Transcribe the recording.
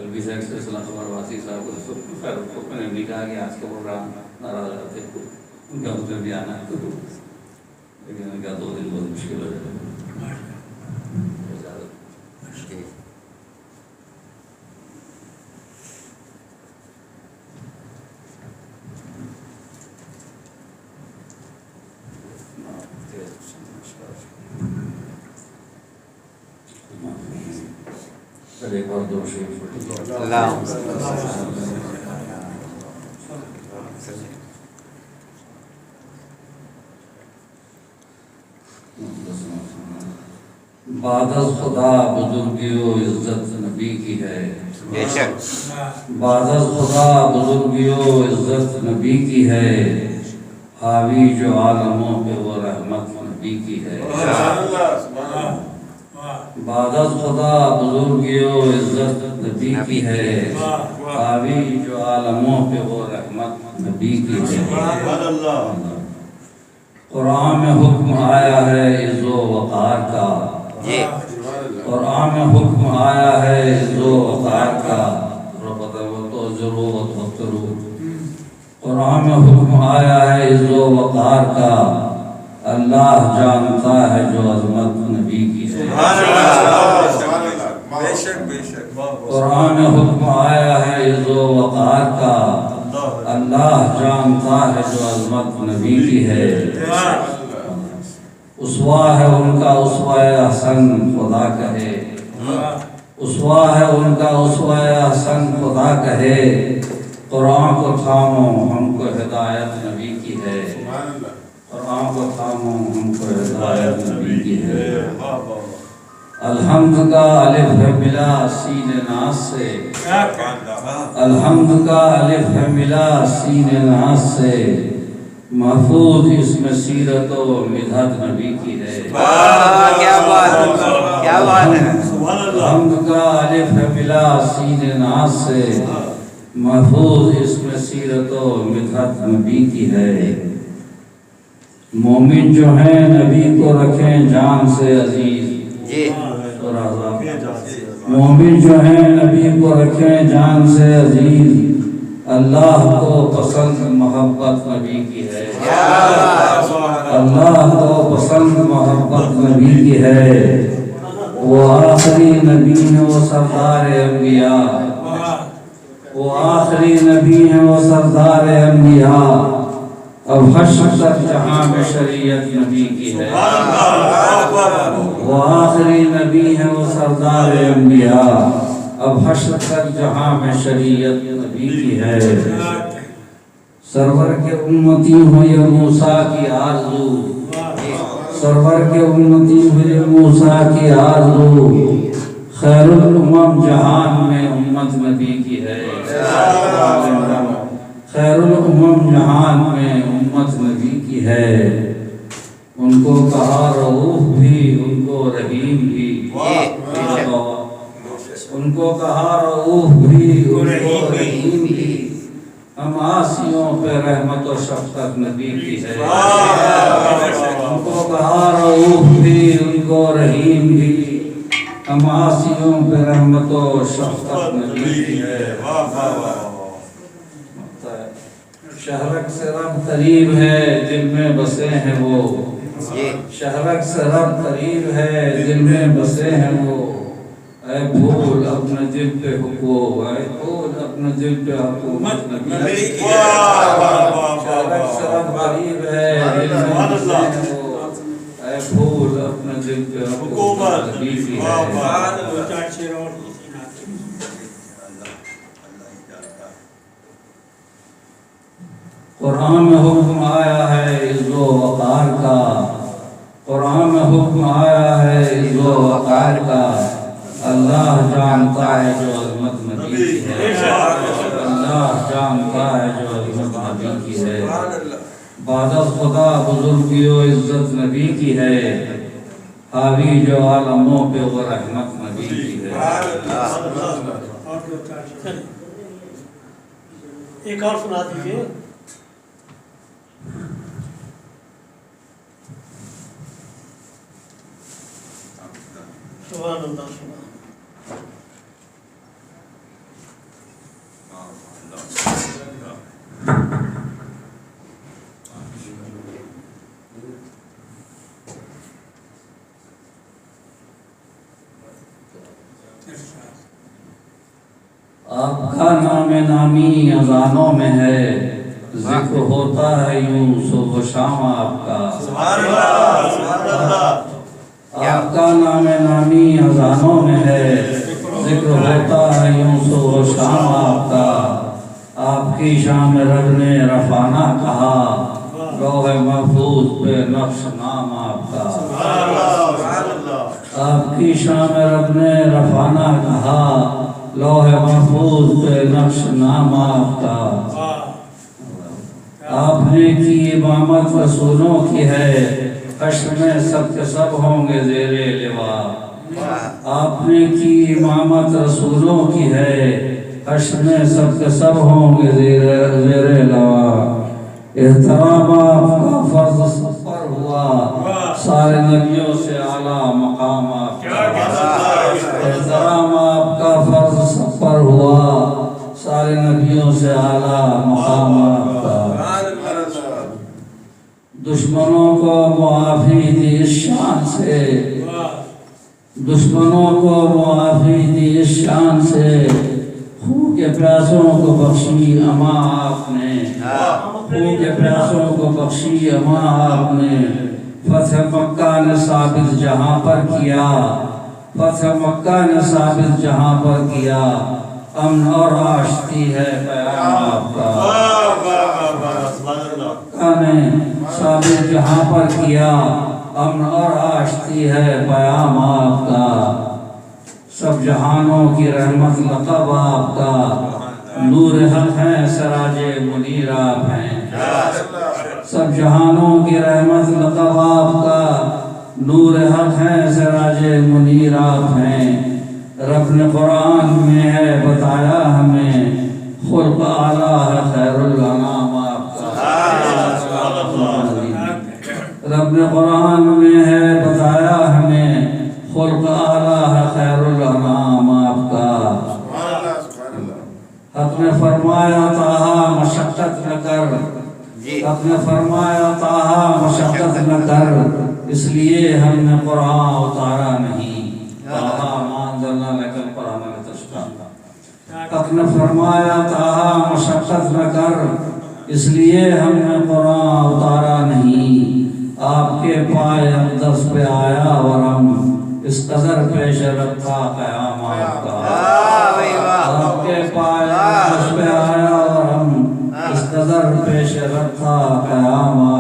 अलवी साहब से खबर वासी साहब को फिर मैंने भी कहा कि आज का प्रोग्राम नाराज रहते उनका उसमें भी आना है तो लेकिन उनका 2 दिन बहुत मुश्किल हो जाएगा। एक बार दो बादल खुदा बुजुर्गियों इज्जत नबी की है, बादल खुदा बुजुर्गियों इज्जत नबी की है, हावी जो आलमों पे वो रहमत नबी की है। बादल खुदा बुजुर्गियों इज्जत नबी की है, हावी जो आलमों पे वो रहमत नबी की है। कुरान में हुक्म आया है इज़्ज़ो वक़ार का, कुरान में हुक्म आया है इज़्ज़ो वक़ार का, कुरान में हुक्म आया है इज़्ज़ो वक़ार का, अल्लाह जानता है जो अज़मत नबी की है। कुरान में हुक्म आया है इज़्ज़ो वक़ार का, अल्लाह जानता है जो अज़मत नबी की है। उसवा है उनका उसवा-ए हसन खुदा कहे, उसवा है उनका उसवा-ए हसन खुदा कहे, कुरान को थामो हमको हिदायत नबी की है, कुरान को थामो हमको हिदायत नबी की है। अल्हम्द का अलिफ है मिला सीने नास से, अल्हम्द का अलिफ है मिला सीने नास से, महफूज इसमें सीरत व मिदहत नबी की है। क्या बात है, क्या बात है। अल्हम्द का अलिफ है मिला सीने नास से, महफूज इसमें सीरत व मिदहत नबी की है। मोमिन जो हैं नबी को रखें जान से अजीज, मोमिन जो हैं नबी को रखें जान से अजीज, अल्लाह को पसंद मोहब्बत नबी की है, अल्लाह को पसंद मोहब्बत नबी की है। वो आखिरी नबी है वो सरदार अंबिया, वो आखिरी नबी है वो सरदार अंबिया, अब हश्र तक जहां में शरीयत नबी की है। वो आखिरी नबी है वो सरदार अंबिया, अब हश्र तक जहां में शरीयत नबी की है। सरवर के उम्मती हो ये मूसा की आरज़ू, सरवर के उम्मती हो ये मूसा की आरज़ू, खैरुल उम्म जहान में उम्मत नबी की है, खैरुल उम्म जहान में उम्मत नबी की है। उनको कहा रऊफ भी उनको रहीम भी, उनको कहा रऊफ भी उनको रहीम भी, हम आसियों पे रहमत व शफ़क़त नबी की है। उनको कहा रऊफ भी उनको रहीम भी, हम आसियों पे रहमत व शफ़क़त नबी की है। शहरक से रब करीब है दिल में बसे हैं वो, शहरक से रब करीब है दिल में बसे हैं वो, ऐ भूल अपने दिल पे हुकूमत, ऐ भूल अपने दिल पे हुकूमत नबी की है। शहरक से रब करीब है दिल में बसे हैं वो, ऐ भूल अपने दिल पे हुकूमत नबी की है। कुरान में हुक्म आया है इज़्ज़ो वक़ार का, कुरान में हुक्म आया है इज़्ज़ो वक़ार का, अल्लाह जानता है जो अज़मत नबी की है, अल्लाह जानता है जो अज़मत नबी की है। बादल खुदा बुजुर्गियों इज़्ज़त नबी की है, हावी जो आलमों पे वो रहमत नबी की है। एक और सुना दीजिए। सुभान अल्लाह, सुभान آپ کا نام نامی اذانوں میں ہے، ذکر ہوتا ہے یوں صبح و شام آپ کا۔ آپ کا نام نامی اذانوں میں ہے، ذکر ہوتا ہے یوں صبح و شام آپ کا۔ آپ کی شان رب نے رفانہ کہا، لوح محفوظ پہ نقش نام آپ کا۔ آپ کی شان رب نے رفانہ کہا، لوح محفوظ پہ نقش نام آپ کا۔ آپ نے کی امامت رسولوں کی ہے، حشر میں سب کے سب ہوں گے زیر لواء۔ آپ نے کی امامت رسولوں کی ہے، حشر میں سب کے سب ہوں گے زیر لواء۔ احترام آپ کا فرض پر ہوا، سارے نبیوں سے اعلیٰ مقام آپ کا۔ احترام آپ کا فرض پر ہوا، سارے نبیوں سے اعلیٰ مقام آپ کا۔ دشمنوں کو معافی دی اس شان سے، دشمنوں کو معافی دی اس شان سے، خون کے پیاسوں کو بخشی اماں آپ نے، خون کے پیاسوں کو بخشی اماں آپ نے۔ فتح مکہ نے ثابت جہاں پر کیا، فتح مکہ نے ثابت جہاں پر کیا، امن اور آشتی ہے پیام آپ کا۔ مکہ نے ثابت جہاں پر کیا، امن اور آشتی ہے پیام آپ کا۔ سب جہانوں کی رحمت لقب آپ کا، نور حق ہیں سراج منیر آپ ہیں۔ سب جہانوں کی رحمت لقب آپ کا، نور حق ہیں سراج منیر آپ ہیں۔ رب نے قرآن میں ہے بتایا ہمیں، خلق اعلیٰ ہے خیر الانام آپ کا۔ رب نے قرآن میں ہے بتایا ہمیں، خلق اعلیٰ ہے خیر الانام آپ کا۔ حق نے فرمایا طٰہٰ مشقت نہ کر، حق نے فرمایا طٰہٰ مشقت نہ کر، اس لیے ہم نے قرآن اتارا نہیں۔ طٰہٰ ما انزلنا لک القرآن لتشقیٰ۔ حق نے فرمایا طٰہٰ مشقت نہ کر، اس لیے ہم نے قرآن اتارا نہیں۔ آپ کے پائے اقدس پہ آیا ورم، اس قدر پیش رکھا قیام آپ کا۔ آپ کے پائے اقدس پہ آیا ورم، اس قدر پیش رکھا قیام